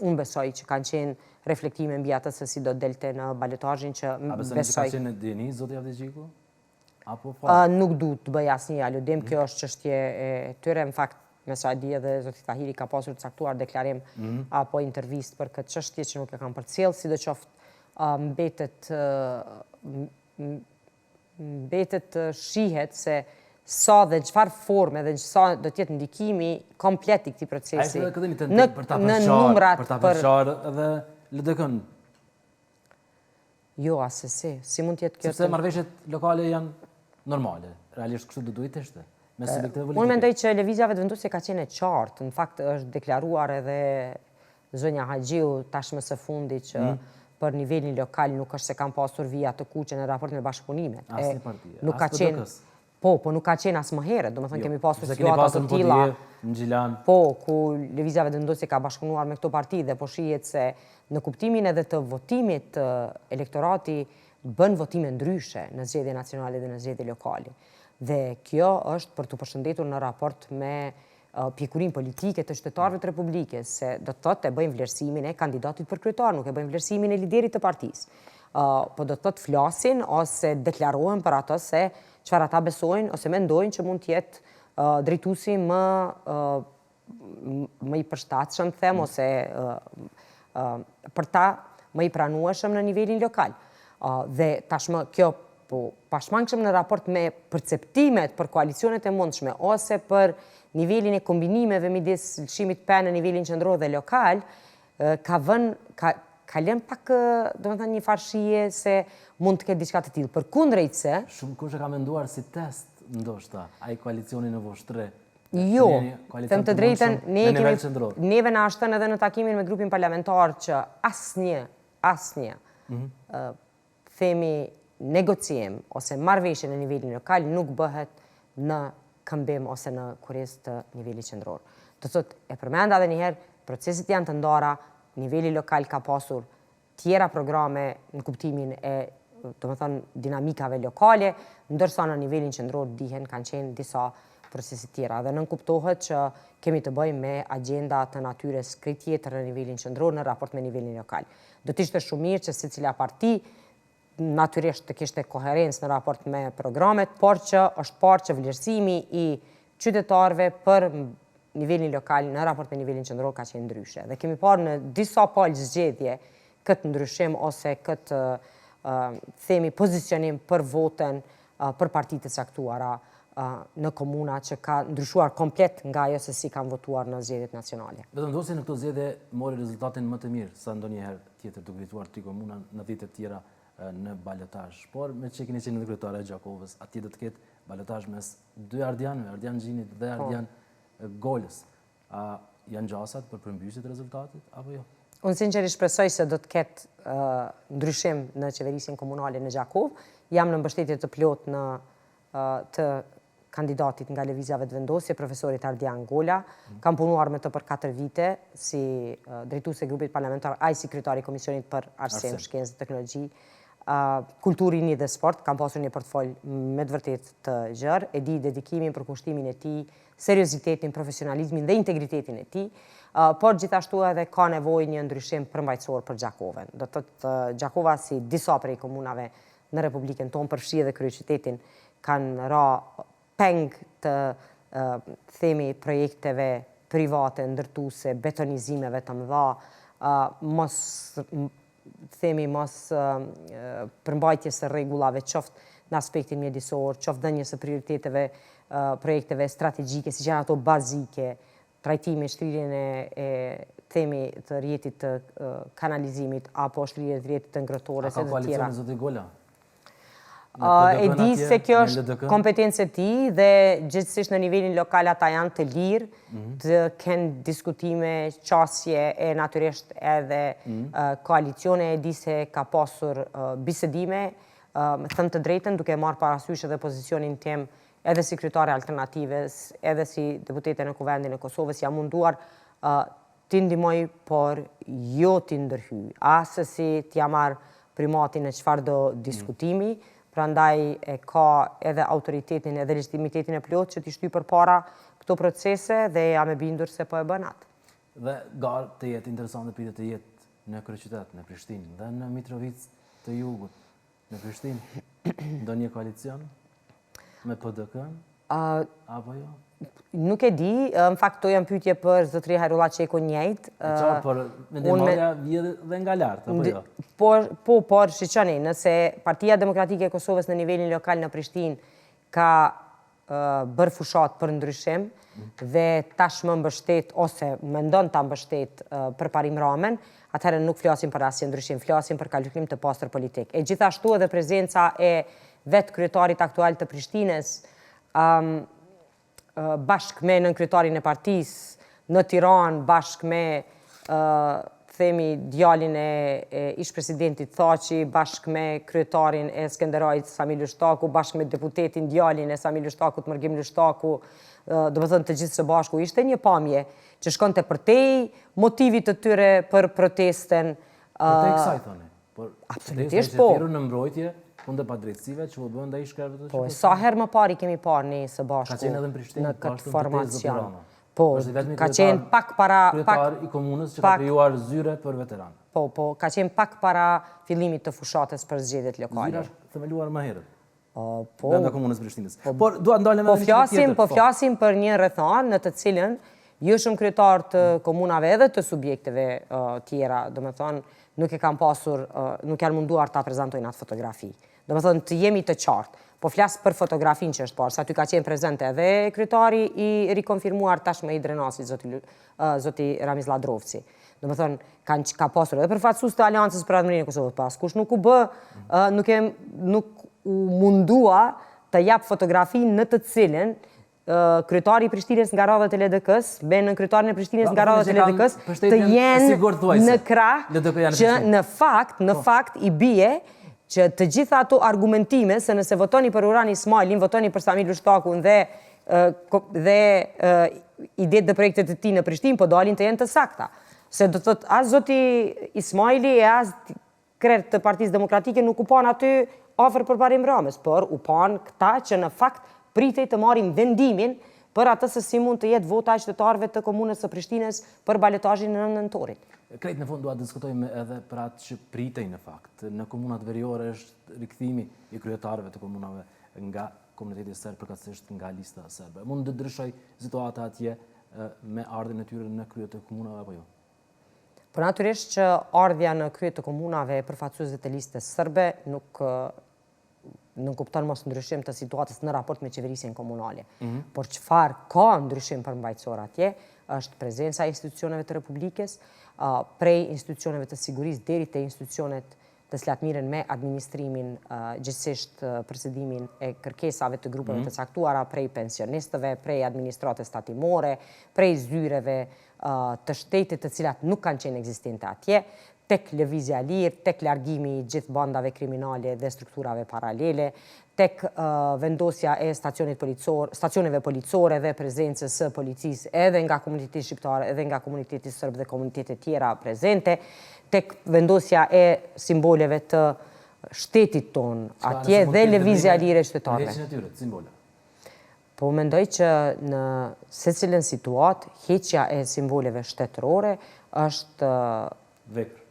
unë besoj që kanë qenë reflektime mbi atë se si do delte në balotazhin që besoj. A besoni që ka qenë dini zoti Avdixhiku? Apo nuk du të bëj asnjë aludim, kjo është çështje e tyre, në fakt me sa di edhe zoti Tahiri ka pasur të caktuar deklarim apo intervistë për këtë çështje që nuk e kanë përcjell, sidoqoftë mbetet shihet se sa dhe në çfarë forme dhe sa do të jetë ndikimi komplet i këtij procesi në numrat për ta përfshirë edhe LDK-n. Jo, asesi, si mund të jetë kjo? Sepse marrëveshjet lokale janë normale, realisht kështu do duhet të ishte. Unë mendoj që lëvizja vetëvendosje ka qenë e qartë, në fakt është deklaruar edhe zonja Haxhiu tashmë së fundi që për nivelin lokal nuk është se kanë pasur vija të kuqe në raport me bashkëpunimet. Asnjë parti, nuk ka qenë. Po nuk ka qenë as më herët, domethënë kemi pasur situata të tilla në Gjilan. Po, ku lëvizja vetëvendosje ka bashkëpunuar me këto parti dhe po shihet se në kuptimin edhe të votimit elektorati bën votime ndryshe në zgjedhje nacionale dhe në zgjedhje lokale. Dhe kjo është për të përshëndetur në raport me pjekurinë politike të qytetarëve të Republikës, se do të thotë e bëjmë vlerësimin e kandidatit për kryetar, nuk e bëjmë vlerësimin e liderit të partisë. Po do të thotë flasin ose deklarohen për ato se çfarë ata besojnë ose mendojnë që mund të jetë drejtuesi më i përshtatshëm, them, ose për ta më i pranueshëm në nivelin lokal. Dhe tashmë kjo pashmangshëm në raport me perceptimet për koalicionet e mundshme ose për nivelin e kombinimeve midis lëshimit PEN në nivelin qendror dhe lokal, kalem pak, do më thënë, një farshie se mund të ketë diçka të tillë. Përkundrejt se... Shumë kush e ka menduar si test, ndoshta, ai koalicioni në Voshtre. Jo, them të drejtën, neve na ashtën edhe në takimin me grupin parlamentar që asnjë themi negociem ose marrëveshje në nivelin lokal nuk bëhet në këmbim ose në kurriz të nivelit qendror. Do thotë, e përmenda edhe një herë, proceset janë të ndara, niveli lokal ka pasur tjera programe në kuptimin e, domethënë, dinamikave lokale, ndërsa në nivelin qendror kanë qenë disa procesit tjera. Dhe nënkuptohet që kemi të bëjmë me agenda të natyres krejt tjetër në nivelin qendror në raport me nivelin lokal. Do të ishte shumë mirë që secila parti natyrisht të kishte koherencë në raport me programet, por që është parë që vlerësimi i qytetarëve për nivelin lokal në raport me nivelin qendror ka qenë ndryshe. Dhe kemi parë në disa palë zgjedhje këtë ndryshim ose këtë themi pozicionim për votën për partitë të caktuara në komuna që ka ndryshuar komplet nga ajo se si kanë votuar në zgjedhjet nacionale. Vetëmendosje në këto zgjedhje mori rezultatin më të mirë sa ndonjëherë tjetër duke fituar tri komuna në vitet tjera në balotazh. Por me që keni qenë kryetare e Gjakovës, atje do të ketë balotazh mes dy ardianëve, Ardian Xhinit dhe Ardian Golës. A janë gjasat për përmbysje të rezultatit apo jo? Unë sinqerisht shpresoj se do të ketë ndryshim në qeverisin komunale në Gjakovë. Jam në mbështetje të plot në të kandidatit nga lëvizjave të vendosje, profesorit Ardian Gola. Kam punuar me të për 4 vite si drejtuese e grupit parlamentar, ai si kryetari i Komisionit për Arsim, Shkencë dhe Teknologji, Kulturë, Rini dhe Sport. Kam pasur një portfol me të vërtet të gjerë, e di dedikimin, përkushtimin e tij, seriozitetin, profesionalizmin dhe integritetin e tij, por gjithashtu edhe ka nevojë një ndryshim përmbajtësor për Gjakovën. Do të thotë Gjakova si disa prej komunave në Republikën tonë, përfshi edhe kryeqytetin, kanë ra peng të themi projekteve private, ndërtuese, betonizimeve të mëdha, mos përmbajtjes së rregullave, qoftë në aspektin mjedisor, qoftë dhënies së prioriteteve, projekteve strategjike, siç janë ato bazike, trajtimi, shtrirjen e themi të rrjetit të kanalizimit apo shtrirjen e rrjetit të ngrohtores e të tjera. A ka koalicioni zoti Gola? E di se kjo është kompetencë e tij dhe gjithsesi në nivelin lokal ata janë të lirë të kenë diskutime, qasje e natyrisht edhe koalicione. E di se ka pasur bisedime, me thënë të drejtën, duke marrë parasysh edhe pozicionin tim edhe si kryetare alternatives, edhe si deputete në Kuvendin e Kosovës, jam munduar t'i ndihmoj, por jo t'i ndërhyj, as si t'ja marr primatin e çfarëdo diskutimi. Prandaj e ka edhe autoritetin edhe legitimitetin e plot që t'i shtyj përpara këto procese dhe jam e bindur se po e bën atë. Dhe garë të jetë interesante pritet të jetë në kryeqytet, në Prishtinë, dhe në Mitrovic të Jugut, në Prishtinë, ndonjë koalicion me PDK-n apo jo? Nuk e di, në fakt to janë pyetje për zotëri Hajrullah Qeku njëjtë. Qartë, por mendimtarja vjen dhe nga lart, apo jo? Por shiqoni, nëse Partia Demokratike e Kosovës në nivelin lokal në Prishtinë ka bërë fushat për ndryshim dhe tashmë mbështet ose mendon ta mbështet për Parim Ramen, atëherë nuk flasim për asnjë ndryshim, flasim për kalkulim të pastër politik. E gjithashtu edhe prezenca e vetë kryetarit aktual të Prishtinës bashkë me nënkryetarin e partisë në Tiranë, bashkë me themi djalin e ish-presidentit Thaçi, bashkë me kryetarin e Skenderajit Sami Lushtaku, bashkë me deputetin djalin e Sami Lushtakut Mërgim Lushtaku, do të thënë të gjithë së bashku, ishte një pamje që shkonte përtej motivit të tyre për protesten. Përtej kësaj thoni? Absolutisht po. Që në mbrojtje kundër padrejtësive që u bën ndaj shkretëve të Po, sa herë më parë i kemi parë ne së bashku ka qenë edhe në Prishtinë në këtë formacion. Po, ka qenë pak para kryetar i komunës që ka krijuar zyre për veteranë. Po, ka qenë pak para fillimit të fushatës për zgjedhjet lokale. Zyra është themeluar më herët. Po, nga komunës Prishtinës. Por dua ndalem edhe në tjetër. Po flasim për një rrethanë në të cilën jo shumë kryetar të komunave edhe të subjekteve tjera, do me thonë nuk e kanë pasur, nuk janë munduar ta prezentojnë atë fotografi. Do me thënë të jemi të qartë. Po flasë për fotografin që është parë, sa ty ka qenë prezente edhe kryetari i rikonfirmuar tashmë i Drenasit, zoti Ramiz Ladrovci. Do me thënë, ka pasur edhe përfaqësues të Aleancës për Admërinë e Kosovës pas, kush nuk u bë, nuk u mundua të jap fotografinë në të cilën kryetari i Prishtinës nga radhët e LDK-s, në kryetarin e Prishtinës nga radhët e LDK-s, të jenë në krah që në fakt i bie që të gjitha ato argumentime se nëse votoni për Urani Ismailin, votoni për Samir Lushtakun dhe idetë dhe projektet e tij në Prishtinë, po dalin të jenë të sakta. Se do të thotë as zoti Ismaili e as krerët të Partisë Demokratike nuk u pan aty afër përparim Ramës, por u pan këta që në fakt pritej të marrin vendimin për atë se si mund të jetë vota e qytetarëve të komunës së Prishtinës për balotazhin në nëntorit. Krejt në fund duhet diskutojmë edhe për atë që pritej në fakt. Në komunat veriore është rikthimi i kryetarëve të komunave nga komuniteti serb, përkatësisht nga lista serbe. Mund të ndryshoj situata atje me ardhjen e tyre në krye të komunave apo jo? Po natyrisht që ardhja në krye të komunave e përfaqësuesve të listës serbe nuk kupton mos ndryshim të situatës në raport me qeverisjen komunale. Por çfarë ka ndryshim përmbajtësor atje është prezenca e institucioneve të Republikës, prej institucioneve të sigurisë deri te institucionet të cilat miren me administrimin, gjithsesi përsëdimin e kërkesave të grupeve të caktuara, prej pensionistëve, prej administratës tatimore, prej zyreve të shtetit të cilat nuk kanë qenë ekzistente atje, tek lëvizja lirë, tek largimi i gjithë bandave kriminale dhe strukturave paralele, tek vendosja e stacioneve policore dhe prezencës së policisë edhe nga komuniteti shqiptar, edhe nga komuniteti serb dhe komunitetet tjera prezente, tek vendosja e simboleve të shtetit ton atje dhe lëvizja lirë e qytetarëve. Heqjen e tyre, simbole. Po mendoj që në secilën situatë, heqja e simboleve shtetërore është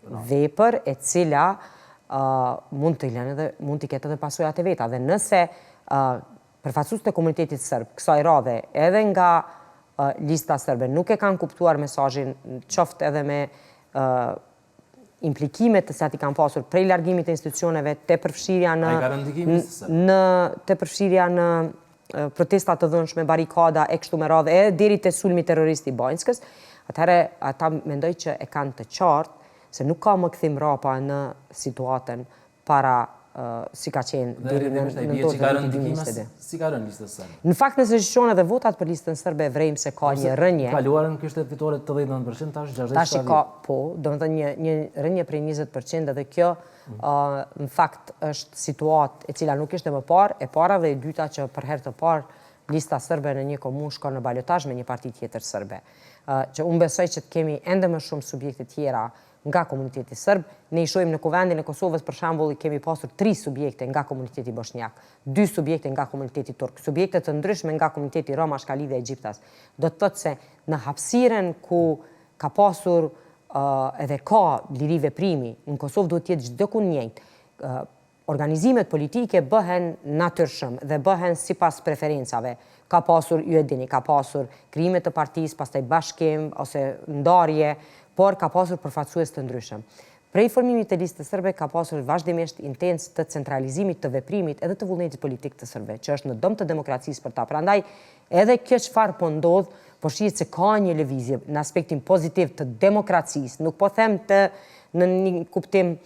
vepër e cila mund të ketë edhe pasojat e veta. Dhe nëse përfaqësues të komunitetit serb kësaj radhe edhe nga lista serbe nuk e kanë kuptuar mesazhin, qoftë edhe me implikimet të cilat i kanë pasur prej largimit të institucioneve te përfshirja në protesta të dhunshme, barikada e kështu me radhë, edhe deri te sulmi terrorist i Banjskës, atëherë ata mendoj që e kanë të qartë se nuk ka më kthim rapa në situatën para si ka qenë deri në si ka rënë listës serbe. Në fakt nëse shqon edhe votat për listën serbe vrejmë se ka një rënje. Kaluarën kishte fitore të 19%, tash 67%. Tash ka, po, domethënë një rënje prej 20% dhe kjo në fakt është situatë e cila nuk ishte më parë, e para dhe e dyta që për herë të parë lista serbe në një komunë shkon në balotazh me një parti tjetër serbe. Që unë besoj që të kemi ende më shumë subjekte tjera nga komuniteti serb. Ne i shohim në kuvendin e Kosovës, për shembull, kemi pasur 3 subjekte nga komuniteti bosnjak, 2 subjekte nga komuniteti turk, subjekte të ndryshme nga komuniteti rom, ashkali dhe egjiptas. Do të thotë se në hapësirën ku ka pasur edhe ka liri veprimi, në Kosovë duhet të jetë çdo ku njëjtë. Organizimet politike bëhen natyrshëm dhe bëhen sipas preferencave. Ka pasur, ju e dini, ka pasur krime të partisë, pastaj bashkim ose ndarje, por ka pasur përfaqësues të ndryshëm. Prej formimit të listës serbe ka pasur vazhdimisht intens të centralizimit të veprimit edhe të vullnetit politik të serbe, që është në dëm të demokracisë për ta. Prandaj, edhe kjo çfarë po ndodh, po shihet se ka një lëvizje në aspektin pozitiv të demokracisë, nuk po them në një kuptim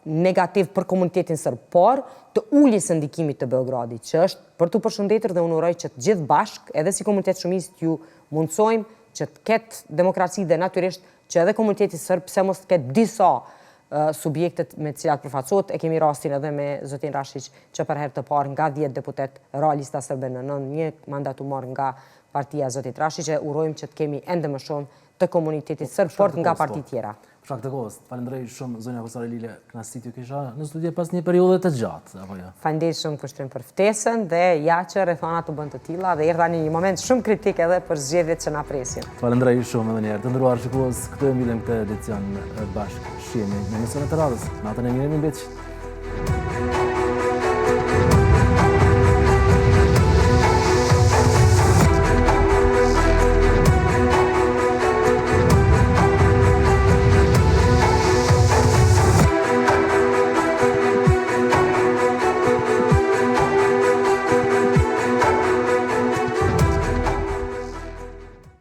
negativ për komunitetin serb, por të uljes së ndikimit të Beogradit, që është për t'u përshëndetur dhe unë uroj që të gjithë bashk, edhe si komunitet shumicë ju mundsojmë që të ketë demokraci dhe natyrisht që edhe komuniteti serb pse mos të ketë disa subjektet me të cilat përfaqësohet. E kemi rastin edhe me zotin Rashić që për herë të parë nga 10 deputet ra lista serbe në 9, një mandat u marr nga partia e zotit Rashić. Urojmë që të kemi ende më shumë të komunitetit serb, por nga parti tjera. Për shkak të kohës, falenderoj shumë zonja Kosare Lile, kënaqësi t'ju kisha në studio pas një periudhe të gjatë, apo jo? Faleminderit shumë kushtrim për ftesën dhe ja që rrethana të bën të tilla dhe erdha në një moment shumë kritik edhe për zgjedhjet që na presin. Falenderoj shumë edhe një herë. Të nderuar shikues, këtu e mbyllim këtë edicion bashkë. Shihemi në emisionet e radhës. Natën e mirë, mbetësh.